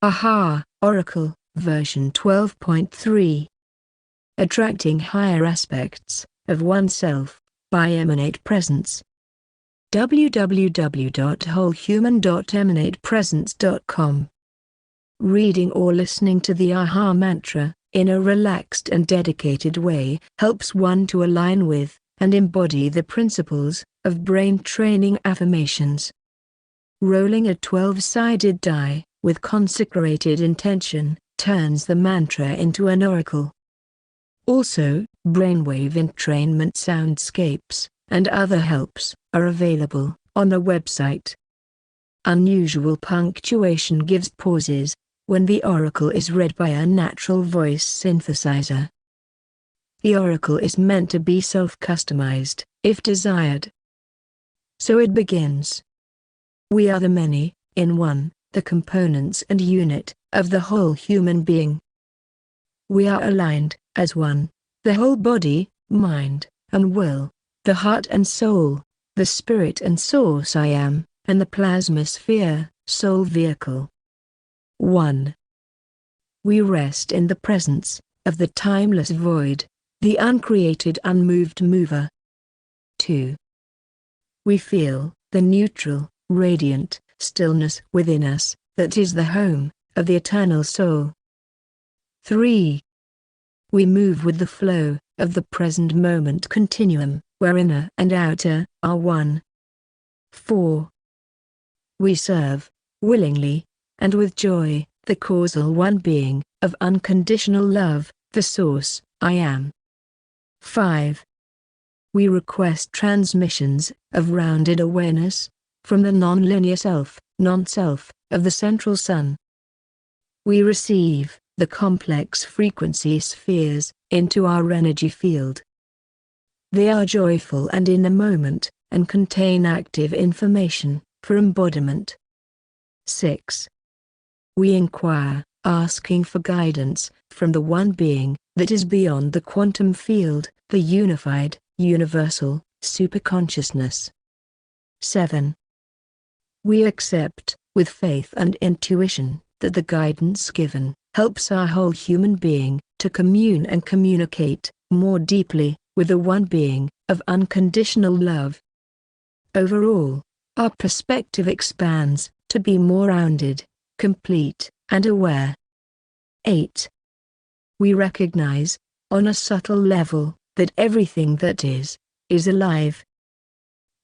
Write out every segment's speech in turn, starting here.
Aha! Oracle, version 12.3. Attracting Higher Aspects of Oneself, by Emanate Presence. www.wholehuman.emanatepresence.com. Reading or listening to the Aha mantra, in a relaxed and dedicated way, helps one to align with, and embody the principles, of brain training affirmations. Rolling a 12-sided die, with consecrated intention, turns the mantra into an oracle. Also, brainwave entrainment soundscapes, and other helps, are available, on the website. Unusual punctuation gives pauses, when the oracle is read by a natural voice synthesizer. The oracle is meant to be self-customized, if desired. So it begins. We are the many, in one, the components and unit, of the whole human being. We are aligned, as one, the whole body, mind, and will, the heart and soul, the spirit and source I am, and the plasma sphere, soul vehicle. 1. We rest in the presence, of the timeless void, the uncreated unmoved mover. 2. We feel, the neutral, radiant, stillness within us, that is the home, of the eternal soul. 3. We move with the flow, of the present moment continuum, where inner and outer are one. 4. We serve, willingly, and with joy, the causal one being, of unconditional love, the source, I am. 5. We request transmissions, of rounded awareness, from the non-linear self, non-self, of the central sun. We receive, the complex frequency spheres, into our energy field. They are joyful and in the moment, and contain active information, for embodiment. 6. We inquire, asking for guidance, from the one being, that is beyond the quantum field, the unified, universal, superconsciousness. 7. We accept, with faith and intuition, that the guidance given, helps our whole human being, to commune and communicate, more deeply, with the one being, of unconditional love. Overall, our perspective expands, to be more rounded, complete, and aware. 8. We recognize, on a subtle level, that everything that is alive.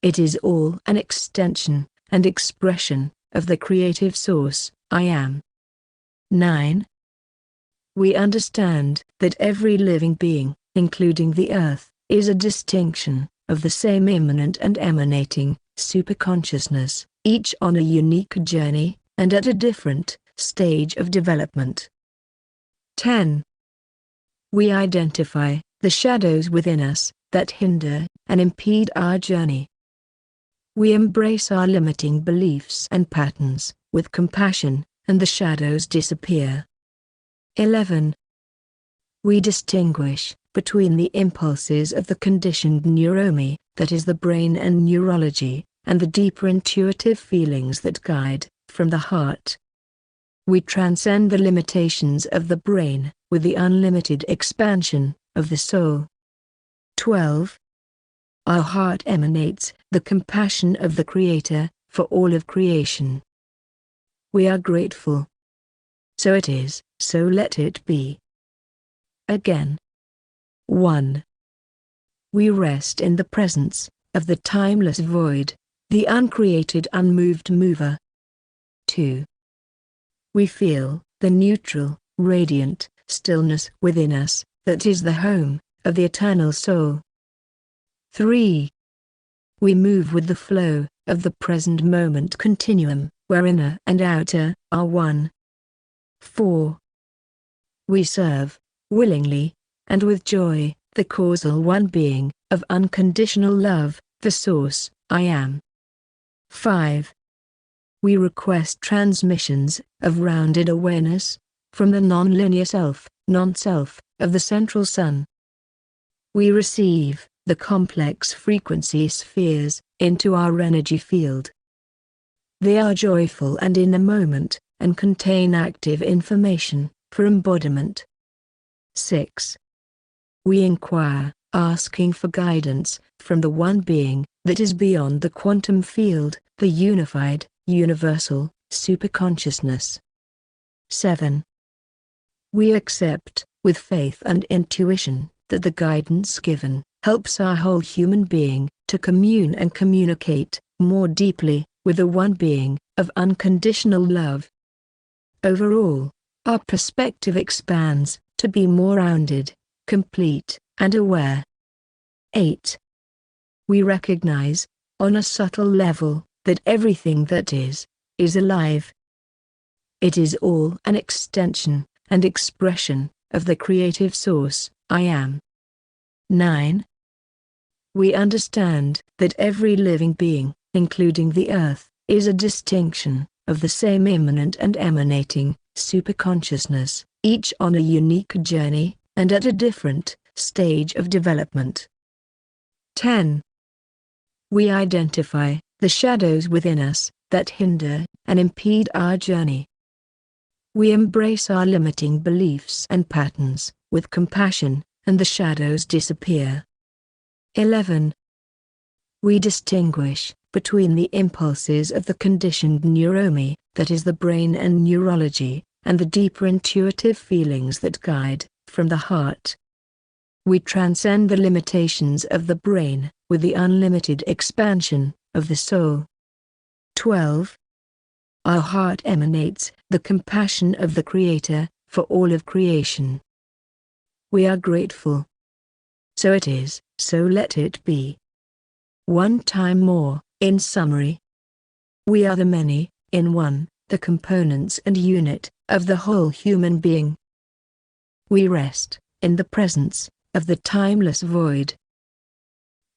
It is all an extension, and expression, of the creative source, I am. 9. We understand, that every living being, including the earth, is a distinction, of the same immanent and emanating, superconsciousness, each on a unique journey, and at a different, stage of development. 10. We identify, the shadows within us, that hinder, and impede our journey. We embrace our limiting beliefs and patterns, with compassion, and the shadows disappear. 11. We distinguish, between the impulses of the conditioned neuromy, that is the brain and neurology, and the deeper intuitive feelings that guide, from the heart. We transcend the limitations of the brain, with the unlimited expansion, of the soul. 12. Our heart emanates, the compassion of the Creator, for all of creation. We are grateful. So it is, so let it be. Again. 1. We rest in the presence, of the timeless void, the uncreated unmoved mover. 2. We feel, the neutral, radiant, stillness within us, that is the home, of the eternal soul. 3. We move with the flow, of the present moment continuum, where inner and outer are one. 4. We serve, willingly, and with joy, the causal one being, of unconditional love, the source, I am. 5. We request transmissions, of rounded awareness, from the non-linear self, non-self, of the central sun. We receive, the complex frequency spheres, into our energy field. They are joyful and in the moment, and contain active information for embodiment. 6. We inquire, asking for guidance from the one being that is beyond the quantum field, the unified, universal, superconsciousness. 7. We accept, with faith and intuition, that the guidance given helps our whole human being to commune and communicate more deeply with the one being of unconditional love. Overall, our perspective expands to be more rounded, complete, and aware. 8. We recognize, on a subtle level, that everything that is alive. It is all an extension and expression of the creative source, I am. 9. We understand that every living being, including the earth, is a distinction of the same immanent and emanating superconsciousness, each on a unique journey, and at a different stage of development. 10. We identify the shadows within us that hinder and impede our journey. We embrace our limiting beliefs and patterns with compassion, and the shadows disappear. 11. We distinguish between the impulses of the conditioned neuromy, that is the brain and neurology, and the deeper intuitive feelings that guide from the heart. We transcend the limitations of the brain with the unlimited expansion of the soul. 12. Our heart emanates the compassion of the Creator for all of creation. We are grateful. So it is, so let it be. One time more, in summary. We are the many, in one, the components and unit of the whole human being. We rest in the presence of the timeless void.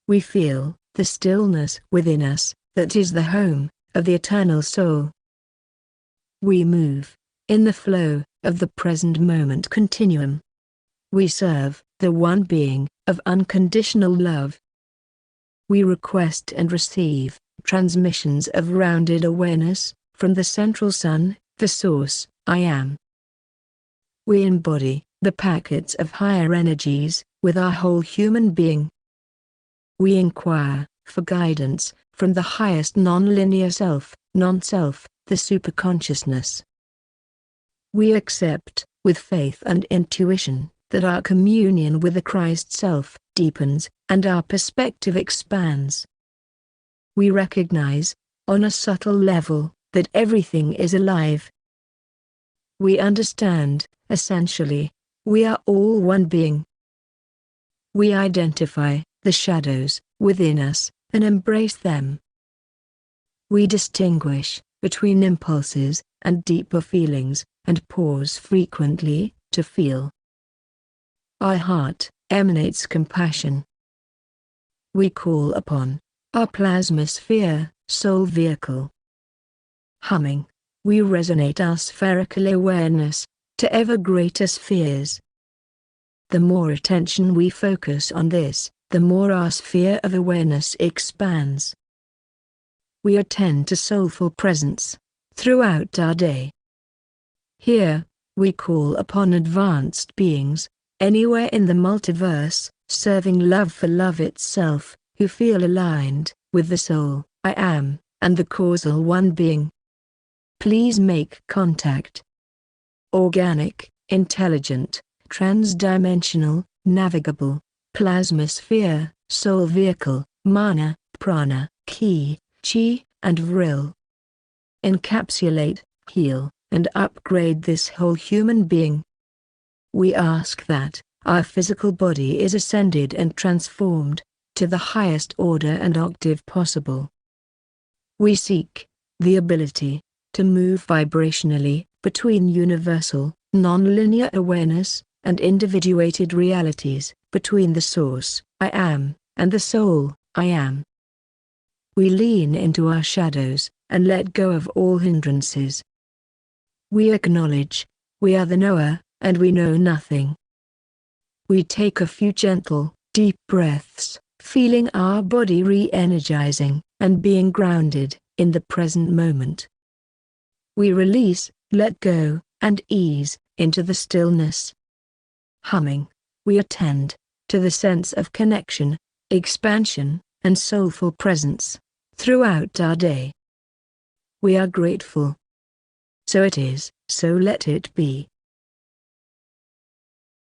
We feel the stillness within us that is the home of the eternal soul. We move in the flow of the present moment continuum. We serve the one being of unconditional love. We request and receive transmissions of rounded awareness from the central sun, the source, I am. We embody the packets of higher energies with our whole human being. We inquire for guidance from the highest non-linear self, non-self, the superconsciousness. We accept, with faith and intuition, that our communion with the Christ self deepens, and our perspective expands. We recognize, on a subtle level, that everything is alive. We understand, essentially, we are all one being. We identify the shadows within us and embrace them. We distinguish between impulses and deeper feelings, and pause frequently to feel. Our heart emanates compassion. We call upon our plasma sphere, soul vehicle. Humming, we resonate our spherical awareness to ever greater spheres. The more attention we focus on this, the more our sphere of awareness expands. We attend to soulful presence throughout our day. Here, we call upon advanced beings, anywhere in the multiverse, serving love for love itself, who feel aligned with the soul, I am, and the causal one being. Please make contact. Organic, intelligent, transdimensional, navigable, plasma sphere, soul vehicle, mana, prana, ki, chi, and vril. Encapsulate, heal, and upgrade this whole human being. We ask that our physical body is ascended and transformed to the highest order and octave possible. We seek the ability to move vibrationally between universal, non-linear awareness and individuated realities, between the source, I am, and the soul, I am. We lean into our shadows and let go of all hindrances. We acknowledge we are the knower, and we know nothing. We take a few gentle, deep breaths, feeling our body re-energizing and being grounded in the present moment. We release let go, and ease into the stillness. Humming, we attend to the sense of connection, expansion, and soulful presence throughout our day. We are grateful. So it is, so let it be.